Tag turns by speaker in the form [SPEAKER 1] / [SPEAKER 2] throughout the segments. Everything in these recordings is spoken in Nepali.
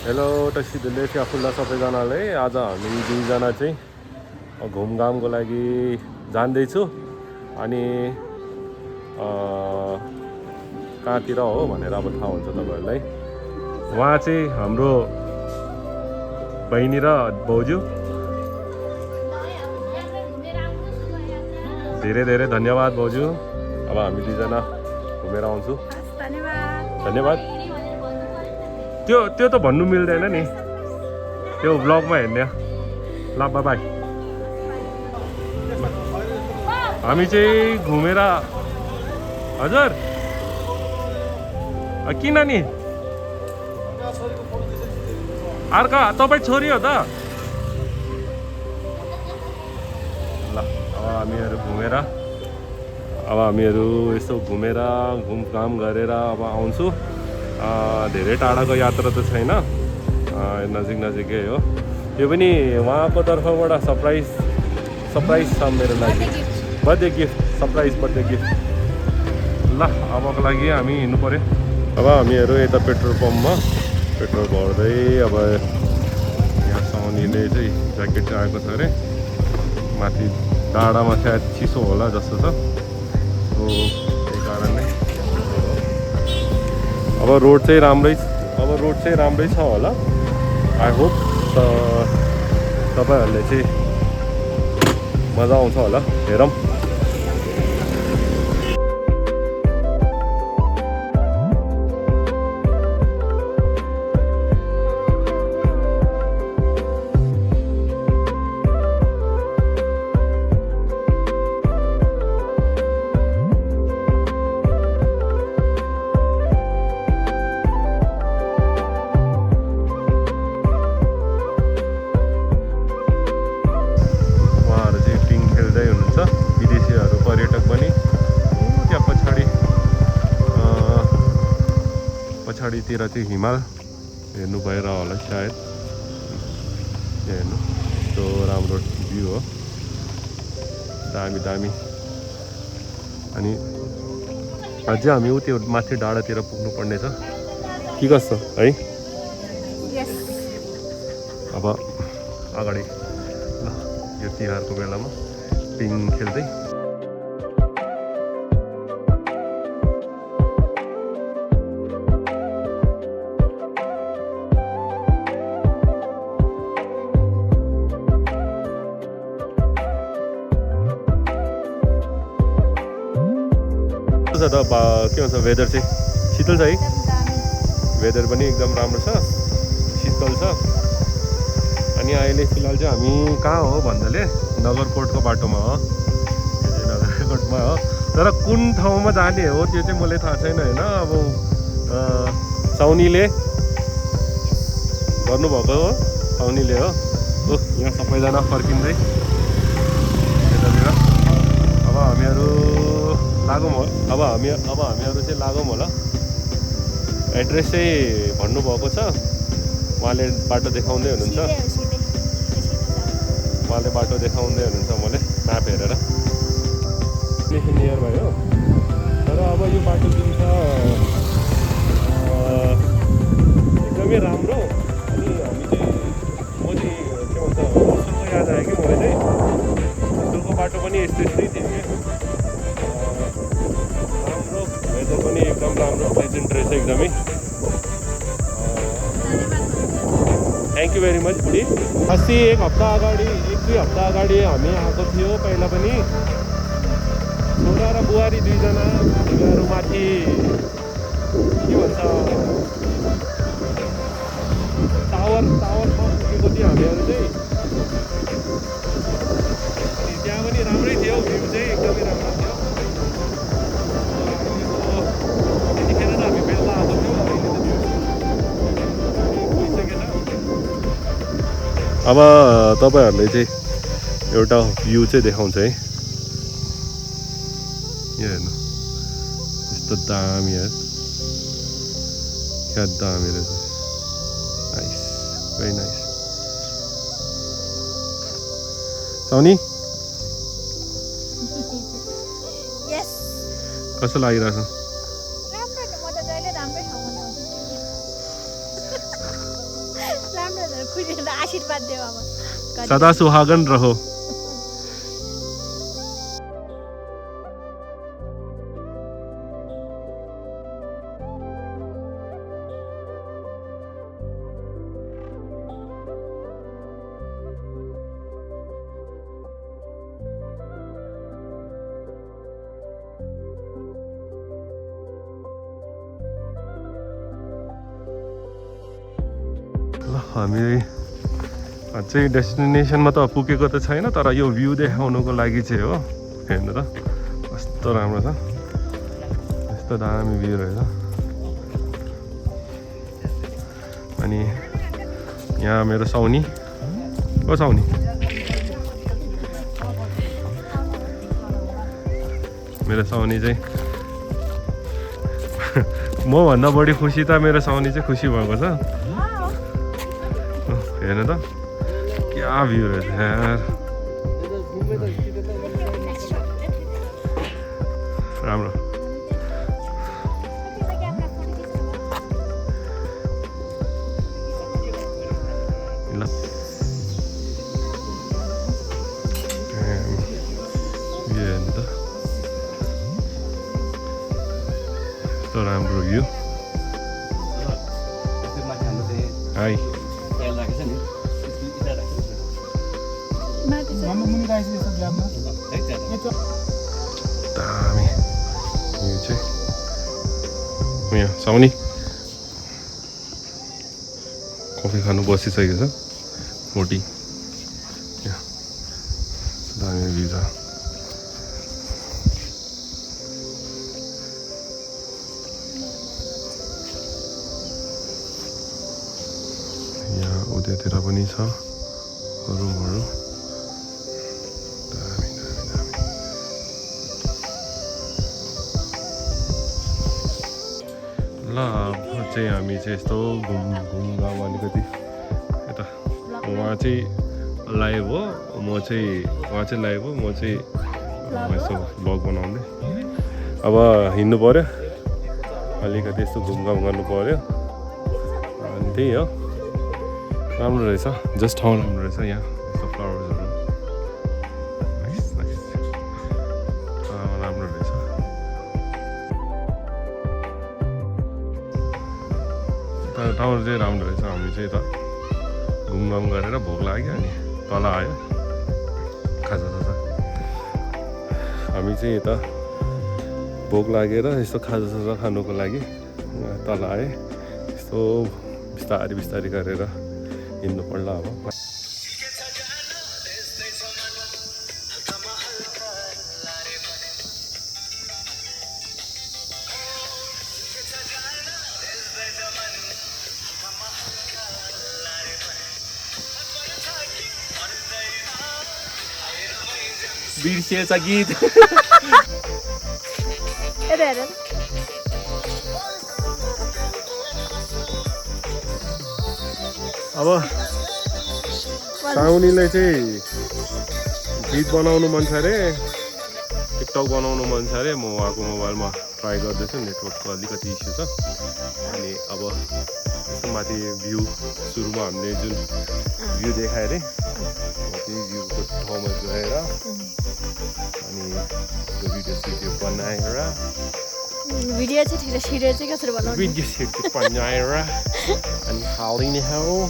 [SPEAKER 1] हेलो टसिदले स्याफुल्ला सबैजनालाई आज हामी दुईजना चाहिँ घुमघामको लागि जाँदैछु अनि कहाँतिर हो भनेर अब थाहा हुन्छ तपाईँहरूलाई। उहाँ चाहिँ हाम्रो बहिनी र भाउजू, धेरै धेरै धन्यवाद भाउजू। अब हामी दुईजना घुमेर आउँछु। धन्यवाद। त्यो त भन्नु मिल्दैन नि, त्यो ब्लगमा हेर्ने। ल बाई। हामी चाहिँ घुमेर हजुर किन नि अर्का तपाईँ छोरी हो त? ल अब हामीहरू यसो घुमेर घुमघाम गरेर अब आउँछु। धेरै टाढाको यात्रा त छैन, नजिकै हो। त्यो पनि उहाँको तर्फबाट सरप्राइज छ मेरो लागि, birthday gift, surprise birthday gift. ल अबको लागि हामी हिँड्नु पऱ्यो। अब हामीहरू यता पेट्रोल पम्पमा पेट्रोल भर्दै, अब यहाँ साउनीले चाहिँ ज्याकेट आएको छ अरे, माथि डाँडामा सायद चिसो होला जस्तो छ, त्यही कारणले अब रोड चाहिँ राम्रै छ होला, आई होप। तपाईँहरूले चाहिँ मजा आउँछ होला, हेरौँ। विदेशीहरू पर्यटक पनि त्यहाँ पछाडितिर चाहिँ हिमाल हेर्नु भएर होला सायद। हेर्नु त्यो राम्रो भ्यू हो, दामी। अनि अझै हामी त्यो माथि डाँडातिर पुग्नु पर्ने छ कि कस्तो है? अब अगाडि ल यो तिहारको बेलामा पिङ खेल्दै के भन्छ वेदर चाहिँ शीतल छ है, वेदर पनि एकदम राम्रो छ, शीतल छ। अनि अहिले फिलहाल चाहिँ हामी कहाँ हो भन्दाले नगरकोटको बाटोमा हो, नगरकोटमा हो। तर कुन ठाउँमा जाने हो त्यो चाहिँ मलाई थाहा छैन होइन। अब साउनीले गर्नुभएको हो, साउनीले हो। यहाँ सबैजना फर्किँदै यतातिर। अब हामीहरू लागौँ हो, अब हामीहरू चाहिँ लागौँ होला। एड्रेस चाहिँ भन्नुभएको छ, उहाँले बाटो देखाउँदै हुनुहुन्छ, मलाई म्याप हेरेर। नियर भयो, तर अब यो बाटो जुन छ एकदमै राम्रो। अनि हामी चाहिँ म चाहिँ के भन्छ स्कुलको याद आयो कि मलाई चाहिँ स्कुलको बाटो पनि यस्तै थियो कि राम्रो, वेदर पनि एकदम राम्रो, प्लेजेन्ट रहेछ एकदमै। थ्याङ्क यू भेरी मच बुढी। अस्ति एक दुई हप्ता अगाडि हामी आएको थियो पहिला पनि, छोरा र बुहारी दुईजना। उनीहरू माथि के भन्छ टावरमा पुगेको थियो हामीहरू चाहिँ। अनि त्यहाँ पनि राम्रै थियो, भ्यू चाहिँ एकदमै राम्रो थियो। त्यतिखेर त हामी बेलुका आएको थियौँ, अब तपाईँहरूले चाहिँ एउटा भ्यू चाहिँ देखाउँछ है। यो हेर्नु यस्तो दामी यार, क्या दामी रहेछ। Nice, very nice. साउनी कस्तो लागिरहेछ?
[SPEAKER 2] आशीर्वाद देऊ अब
[SPEAKER 1] सदा सुहागन रहो। हामी चाहिँ डेस्टिनेसनमा त पुगेको त छैन, तर यो भ्यू देखाउनुको लागि चाहिँ हो। हेर्नु त कस्तो राम्रो छ, यस्तो दामी भ्यू रहेछ। अनि यहाँ मेरो साउनी को साउनी मेरो साउनी चाहिँ म भन्दा बढी खुसी त मेरो साउनी चाहिँ खुसी भएको छ। हेर्नु त क्या भ्यू रहेछ यार, राम्रो। ल हेर्नु त यस्तो राम्रो भ्यू। हाई दामी यो चाहिँ उयो साउनी कफी खानु बसिसकेको छ मोटी। दामी भ्यू छ। यहाँ उतातिर पनि छ रुमहरू। ल अब चाहिँ हामी चाहिँ यस्तो घुमघाम अलिकति यता, उहाँ चाहिँ लाइभ हो, उहाँ चाहिँ लाइभ हो, म चाहिँ यस्तो ब्लग बनाउँदै। अब हिँड्नु पऱ्यो अलिकति, यस्तो घुमघाम गर्नु पऱ्यो। अनि त्यही हो, राम्रो रहेछ, जस्ट ठाउँ राम्रो रहेछ। यहाँ यस्तो फ्लावर्सहरू राम्रो रहेछ। ठाउँ चाहिँ राम्रो रहेछ। हामी चाहिँ यता घुमघाम गरेर भोक लाग्यो अनि तल आयो खाजासाजा। हामी चाहिँ यता भोक लागेर यस्तो खाजासाजा खानुको लागि तल आएँ। यस्तो बिस्तारै बिस्तारै गरेर हिँड्नु पर्ला अब। बिर्सिएछ गीत। अब साउनीलाई चाहिँ गीत बनाउनु मन छ अरे, टिकटक बनाउनु मन छ अरे। म उहाँको मोबाइलमा ट्राई गर्दैछु, नेटवर्कको अलिकति इस्यु छ। अनि अब यस्तो माथि भ्यू सुरुमा हामीले जुन भ्यू देखायो अरे, त्यो भ्यूको ठाउँमा गएर अनि त्यो भिडियो सिडियो बनाएर
[SPEAKER 2] भिडियो चाहिँ ठिक सिडियो चाहिँ कसरी बनाउनु,
[SPEAKER 1] भिडियो सिडियो बनाएर अनि हालिने हो।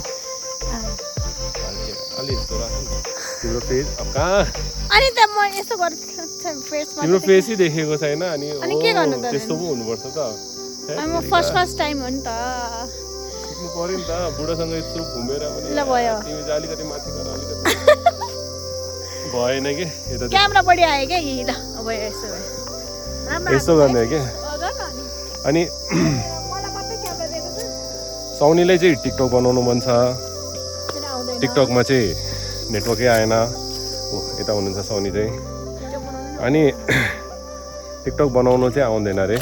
[SPEAKER 1] अलि यस्तो राख्नु तिम्रो फेस अब कहाँ,
[SPEAKER 2] अनि त म यस्तो गर्छु फेसमा
[SPEAKER 1] तिम्रो फेसै देखेको छैन। अनि
[SPEAKER 2] के गर्नु त,
[SPEAKER 1] त्यस्तो पो हुनुपर्छ त।
[SPEAKER 2] म फर्स्ट टाइम हो नि त,
[SPEAKER 1] सिक्नु पर्यो नि त। बुढासँग यस्तो घुमेर पनि
[SPEAKER 2] ल भयो।
[SPEAKER 1] तिमी चाहिँ अलिकति माथि गर, अलिकति भएन कि यता
[SPEAKER 2] क्यामेरा बढी आयो क्या यी। ल अब यस्तो
[SPEAKER 1] यस्तो गर्ने क्या। अनि साउनीलाई चाहिँ टिकटक बनाउनु मन छ। टिकटकमा चाहिँ नेटवर्कै आएन। यता हुनुहुन्छ साउनी चाहिँ। अनि टिकटक बनाउनु चाहिँ आउँदैन अरे,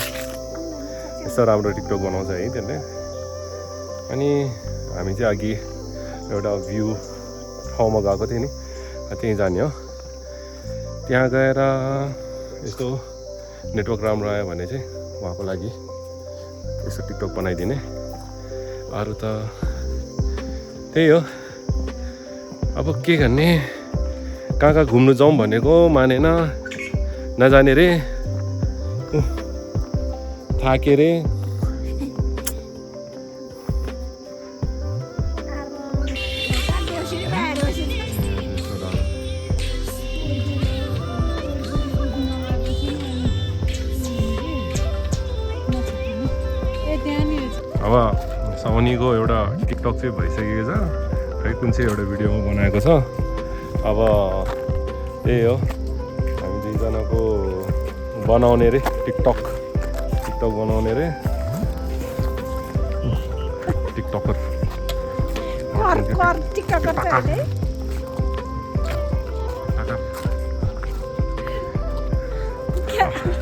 [SPEAKER 1] यस्तो राम्रो टिकटक बनाउँछ है त्यसले। अनि हामी चाहिँ अघि एउटा भ्यू ठाउँमा गएको थियौँ नि, त्यहीँ जाने हो। त्यहाँ गएर यस्तो नेटवर्क राम्रो आयो भने चाहिँ उहाँको लागि यस्तो टिकटक बनाइदिने। अरू त त्यही हो, अब के गर्ने कहाँ कहाँ घुम्नु जाउँ भनेको मानेन नजाने रे थाके रे अब साउनीको एउटा टिकटक चाहिँ भइसकेको छ खै कुन चाहिँ एउटा भिडियोमा बनाएको छ अब त्यही हो हामी दुईजनाको बनाउने रे टिकटक बनाउने रे टिकटकर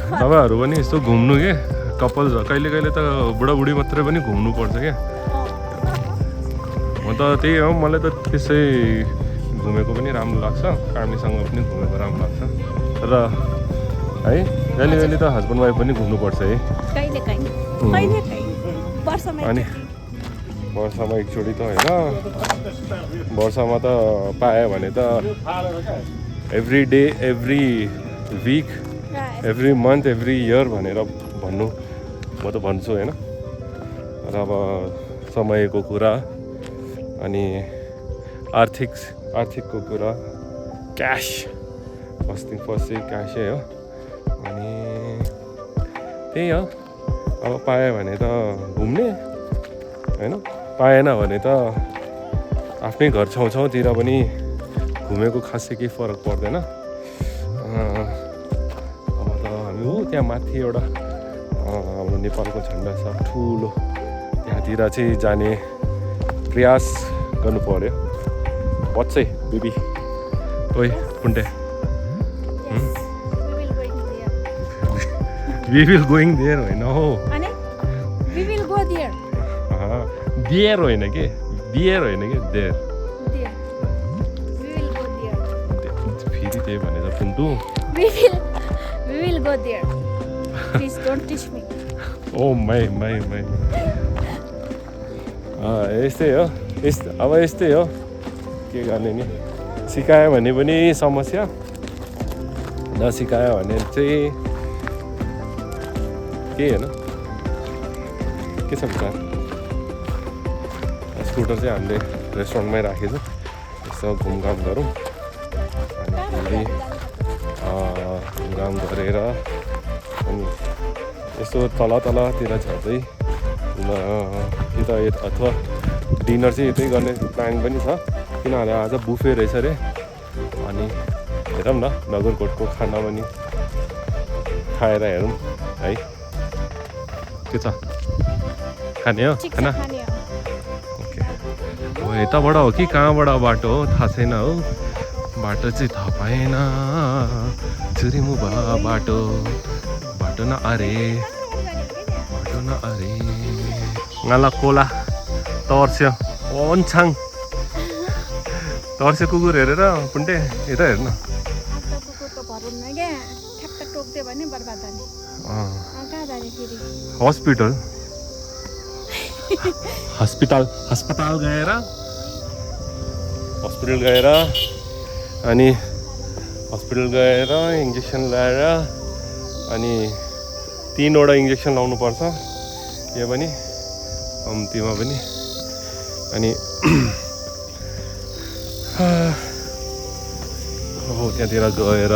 [SPEAKER 1] तपाईँहरू पनि यस्तो घुम्नु के कपाल कहिले कहिले त बुढाबुढी मात्रै पनि घुम्नु पर्छ क्या म त त्यही हो मलाई त त्यसै घुमेको पनि राम्रो लाग्छ कामीसँग पनि घुमेको राम्रो लाग्छ र है कहिले कहिले त हस्बेन्ड वाइफ पनि घुम्नुपर्छ है अनि वर्षमा एकचोटि त होइन वर्षमा त पायो भने त every day every week every month every year भनेर भन्नु म त भन्छु होइन र अब समयको कुरा अनि आर्थिकको कुरा क्यास फर्स्ट क्यासै हो अनि त्यही हो अब पायो भने त घुम्ने होइन पाएन भने त आफ्नै घर छेउछाउतिर पनि घुमेको खासै केही फरक पर्दैन अब त हामी त्यहाँ माथि एउटा हाम्रो नेपालको झन्डा छ ठुलो त्यहाँतिर चाहिँ जाने प्रयास गर्नु पर्यो बच्चै बेबी ओइ पुन्टे We will going there होइन हो
[SPEAKER 2] We will go there.
[SPEAKER 1] दिएर होइन कि there
[SPEAKER 2] We will go there.
[SPEAKER 1] फेरि त्यही भनेर पुन्टु
[SPEAKER 2] We will go there. Please don't teach me.
[SPEAKER 1] Oh my यस्तै हो अब यस्तै हो के गर्ने नि सिकायो भने पनि समस्या नसिकायो भने चाहिँ केही होइन के छ विचार स्कुटर चाहिँ हामीले रेस्टुरेन्टमै राखेको यसो घुमघाम गरौँ अनि घुमघाम गरेर अनि यसो तलतिर झर्दै अथवा डिनर चाहिँ यतै गर्ने प्लान पनि छ किनभने आज बुफे रहेछ अरे अनि हेरौँ न नगरकोटको खाना पनि खाएर हेरौँ है के छ खाने हो खाना ओके हो यताबाट हो कि कहाँबाट बाटो हो थाहा छैन हो बाटो चाहिँ थाहा पाएन चुरिमु भयो बाटो न अरे ngala कोला तर्स्यो ओन्छाङ तर्स्यो कुकुर हेरेर पुन्टे यता हेर्न हस्पिटल गएर अनि हस्पिटल गएर इन्जेक्सन लगाएर अनि 3वटा इन्जेक्सन लाउनु पर्छ यो पनि कम्तीमा पनि अनि त्यहाँतिर गएर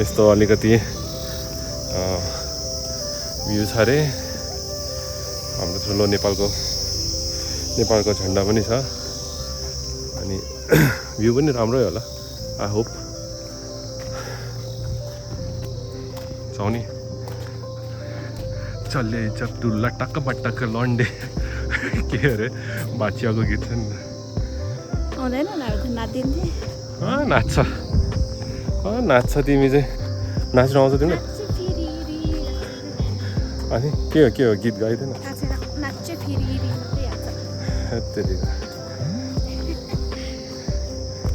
[SPEAKER 1] यस्तो अलिकति भ्यू छ अरे हाम्रो ठुलो नेपालको झन्डा पनि छ अनि भ्यू पनि राम्रै होला आई होप चाउने चल्ले चक्टुल्ला टक्क पटक्क लन्डे के अरे बाचियाको गीत छ नि नाच्छ तिमी चाहिँ नाच्नु आउँछ तिमीलाई अनि के हो गीत गाइदैन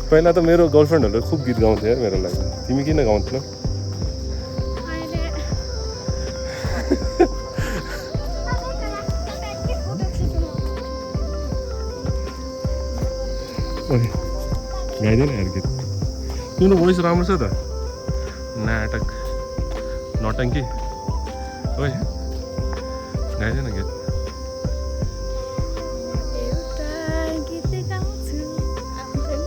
[SPEAKER 1] पहिला त मेरो गर्लफ्रेन्डहरूले खुब गीत गाउँथ्यो यार मेरो लागि तिमी किन गाउँथेनौ गाइदिएन यार गीत तिम्रो भोइस राम्रो छ त नाटक नटङ्की ओए गाइदिएन गीत
[SPEAKER 2] एउटा गीत गाउँछु आउँदैन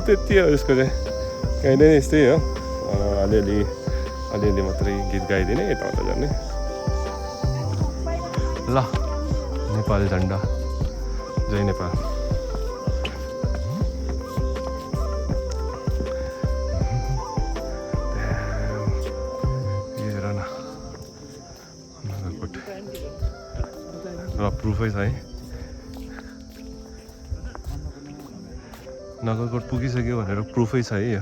[SPEAKER 1] त्यति हो यसको चाहिँ गाइदिने यस्तै हो अलिअलि मात्रै गीत गाइदिने यताउता जाने ल नेपाल झन्डा जय नेपाल हेर न नगरकोट र प्रुफै छ है नगरकोट पुगिसक्यो भनेर प्रुफै छ है यो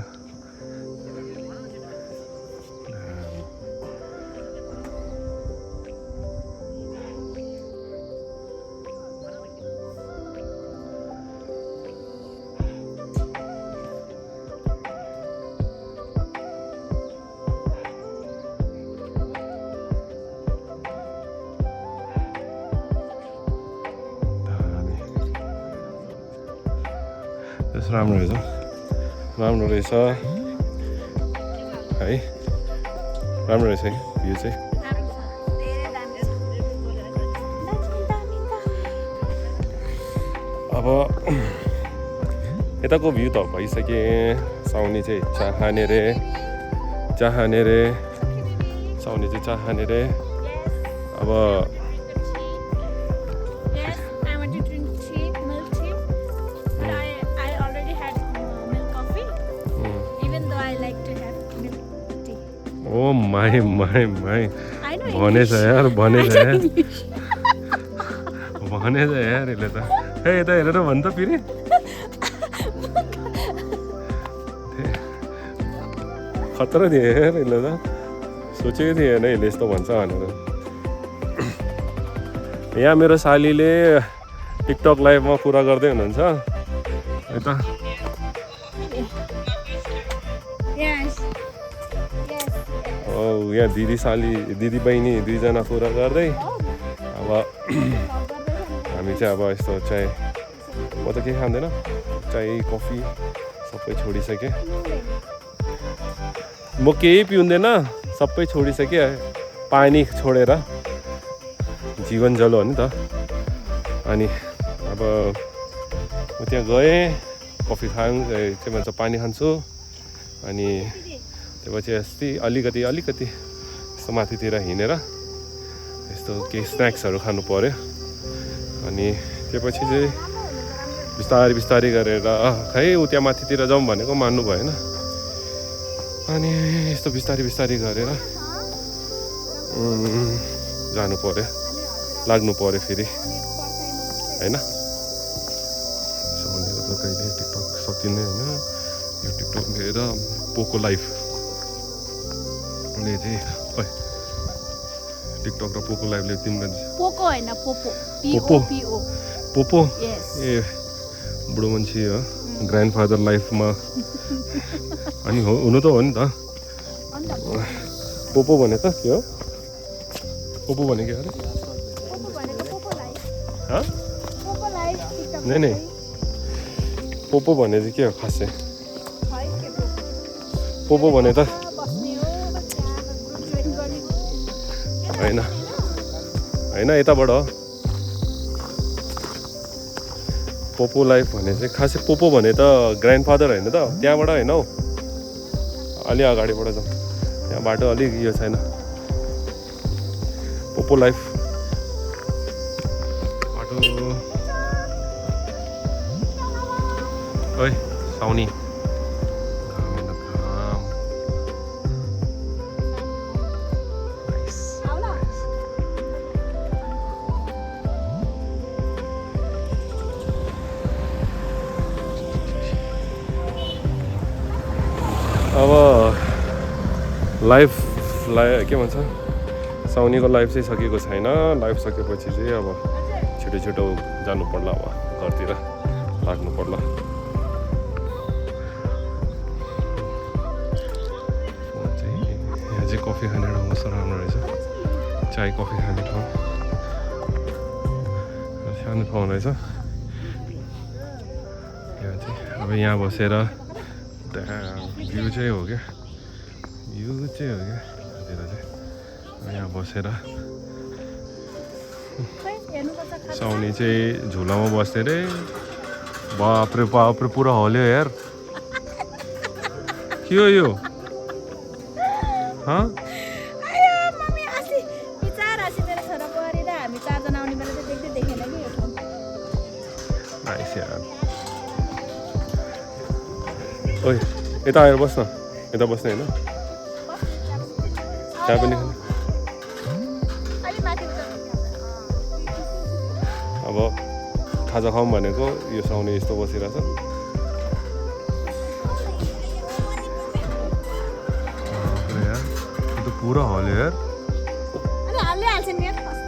[SPEAKER 1] राम्रो रहेछ है राम्रो रहेछ है भ्यू चाहिँ अब यताको भ्यू त भइसके साउनी चाहिँ चाहने रे साउनी चाहिँ चाहने रे अब ओ माई भनेछ यार यसले त ए यता हेरेर भन् त फेरि खतरा दिए यार यसले त सोचेको थिएँ होइन यसले यस्तो भन्छ भनेर यहाँ मेरो सालीले टिकटक लाइभमा कुरा गर्दै हुनुहुन्छ यता यहाँ दिदी बहिनी दुईजना कुरा गर्दै अब हामी चाहिँ अब यस्तो चाय म त केही खाँदैन चाय कफी सबै छोडिसकेँ म केही पिउँदैन सबै छोडिसकेँ पानी छोडेर जीवन जल हो नि त अनि अब म त्यहाँ गएँ कफी के भन्छ पानी खान्छु अनि त्यसपछि अस्ति अलिकति यस्तो माथितिर हिँडेर यस्तो केही स्न्याक्सहरू खानु पर्यो अनि त्यसपछि चाहिँ बिस्तारै गरेर खै ऊ त्यहाँ माथितिर जाउँ भनेको मान्नु भएन अनि यस्तो बिस्तारै गरेर जानु पर्यो लाग्नु पर्यो फेरि होइन भनेको त कहिले टिकटक सकिने होइन यो टिकटक लिएर पोको लाइफ चाहिँ टिकटक र पोको लाइभले तिम्रो
[SPEAKER 2] पोको होइन पोपो
[SPEAKER 1] पोपो ए बुढो मान्छे हो ग्रान्डफादर लाइफमा अनि हुनु त हो नि त पोपो भने त के हो पोपो भने के अरे नै पोपो भने चाहिँ के हो खास चाहिँ पोपो भने त होइन यताबाट हो पोपो लाइफ भने चाहिँ खासै पोपो भने त ग्रान्डफादर होइन त त्यहाँबाट होइन हौ अलि अगाडिबाट जाउँ त्यहाँ बाटो अलिक यो छैन पोपो लाइफ बाटो ओइ साउनी अब लाइफ के भन्छ साउनीको लाइफ चाहिँ सकेको छैन लाइफ सकेपछि चाहिँ अब छिटो जानु पर्ला अब घरतिर लाग्नु पर्ला यहाँ चाहिँ कफी खाने ठाउँ कस्तो राम्रो रहेछ चाय कफी खाने ठाउँ सानो ठाउँ रहेछ अब यहाँ बसेर त्यहाँ भ्यू चाहिँ हो क्या यहाँतिर चाहिँ यहाँ बसेर साउनी चाहिँ झुलामा बस्थे रे बाप्रे बाप्रे पुरा हल्यो यार के हो यो ओइ यता आएर बस्न यता बस्ने होइन त्यहाँ पनि अब खाजा खाऊँ भनेको यो साउने यस्तो बसिरहेछ यो त पुरा हल्यो यार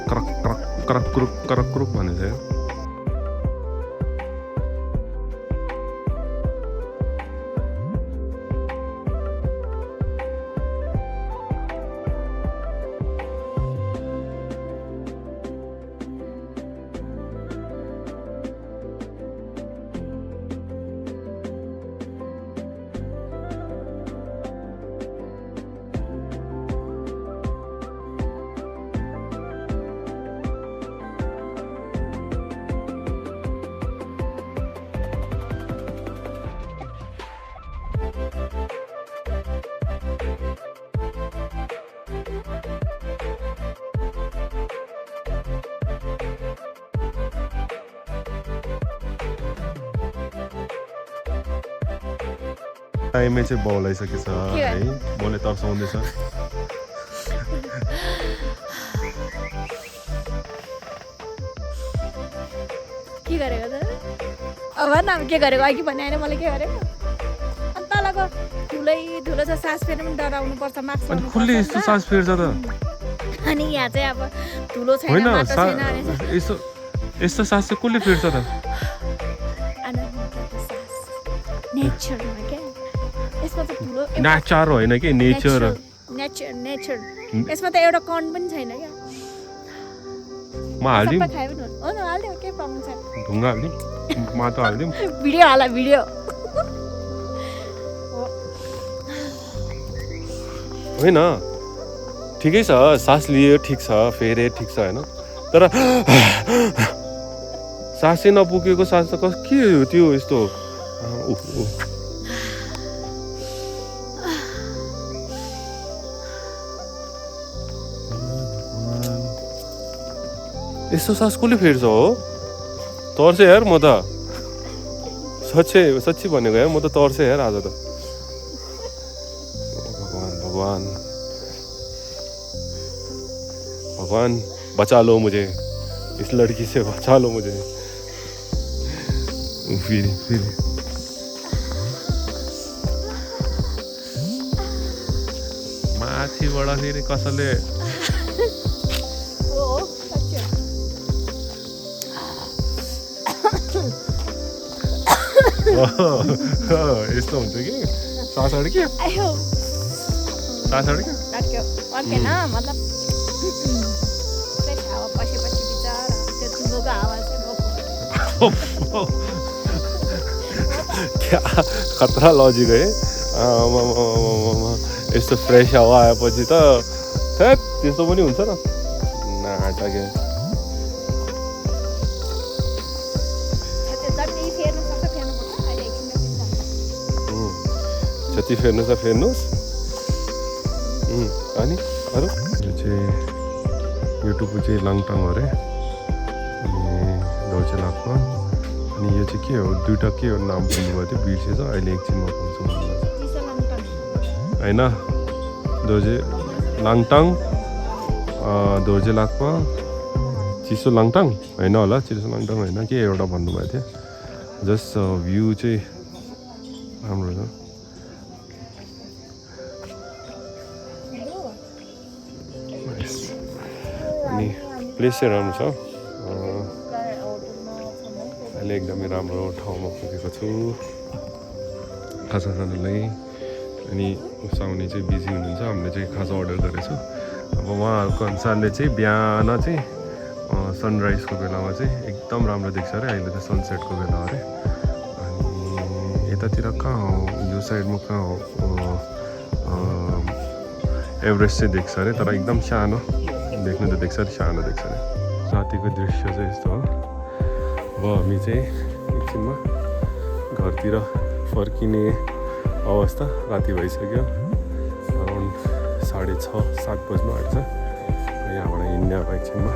[SPEAKER 1] करक करक करक क्रुक करक क्रुक भनेछ यार टाइमै चाहिँ बौलाइसकेछ है मैले तर्साउँदैछ
[SPEAKER 2] के गरेको त अब न के गरेको अघि भने होइन मैले के गरेको अनि तलको ठुलै ठुलो छ सास फेर्नु पनि डराउनु पर्छ मास्क
[SPEAKER 1] अनि खुल्ले यस्तो सास फेर्छ त
[SPEAKER 2] अनि यहाँ चाहिँ अब ठुलो छैन
[SPEAKER 1] होइन
[SPEAKER 2] माटो छैन
[SPEAKER 1] यस्तो यस्तो सास चाहिँ कसले फेर्छ त
[SPEAKER 2] नेचरमा क्या यसमा त ठुलो
[SPEAKER 1] नेचर होइन कि नेचर
[SPEAKER 2] नेचर नेचर यसमा त एउटा कन पनि छैन क्या
[SPEAKER 1] म हाल्दिउँ
[SPEAKER 2] खायो पनि हो न हाल्दिउँ के प्रब्लम छैन
[SPEAKER 1] ढुङ्गा हाल्दिउँ माटो हाल्दिउँ
[SPEAKER 2] भिडियो हाल भिडियो
[SPEAKER 1] होइन ठिकै छ सास लियो ठिक छ फेरे ठिक छ होइन तर सासै नपुगेको सास त के हो त्यो यस्तो यस्तो सास कसले फेर्छ हो तर्से यार म त सच्ची भनेको यार म त तर्से यार आज त भगवान भगवान भगवान बचा लो मुझे इस लड़की से बचा लो मुझे फेरि माथिबाट फेरि कसैले यस्तो हुन्छ कि सास अड्क्यो सास अड्क्यो
[SPEAKER 2] अर्केन मतलब हावा पसेपछि बिचरा त्यो ठुलोको हावा चाहिँ
[SPEAKER 1] क्या खतरा लजिक है यस्तो फ्रेस हावा आएपछि त त्यस्तो पनि हुन्छ र नाटक जति फेर्नु छ फेर्नुहोस् अनि अरू यो चाहिँ युट्युबको चाहिँ लाङटाङ अरे अनि दौचे लाक्पा अनि यो चाहिँ के हो दुइटा के हो नाम भन्नुभएको थियो बिर्सेछ अहिले एकछिनमा भन्छु होइन दोर्जे लाङटाङ दोर्जे लाक्पा चिसो लाङटाङ होइन होला चिसो लाङटाङ होइन के एउटा भन्नुभएको थियो जस्ट भ्यू चाहिँ राम्रो छ अनि प्लेस चाहिँ राम्रो छ अहिले एकदमै राम्रो ठाउँमा पुगेको छु खाजा खानलाई अनि उसाउने चाहिँ बिजी हुनुहुन्छ हामीले चाहिँ खाजा अर्डर गरेछौँ अब उहाँहरूको अनुसारले चाहिँ बिहान चाहिँ सनराइजको बेलामा चाहिँ एकदम राम्रो देख्छ अरे अहिले त सनसेटको बेला अरे अनि यतातिर कहाँ हो यो साइडमा कहाँ हो एभरेस्ट चाहिँ देख्छ अरे तर एकदम सानो देख्नु त देख्छ अरे सानो देख्छ अरे रातिको दृश्य चाहिँ यस्तो हो अब हामी चाहिँ एकछिनमा घरतिर फर्किने अवस्था राति भइसक्यो अराउन्ड 6:30-7 बज्नु आँट्छ यहाँबाट हिँड्ने अब एकछिनमा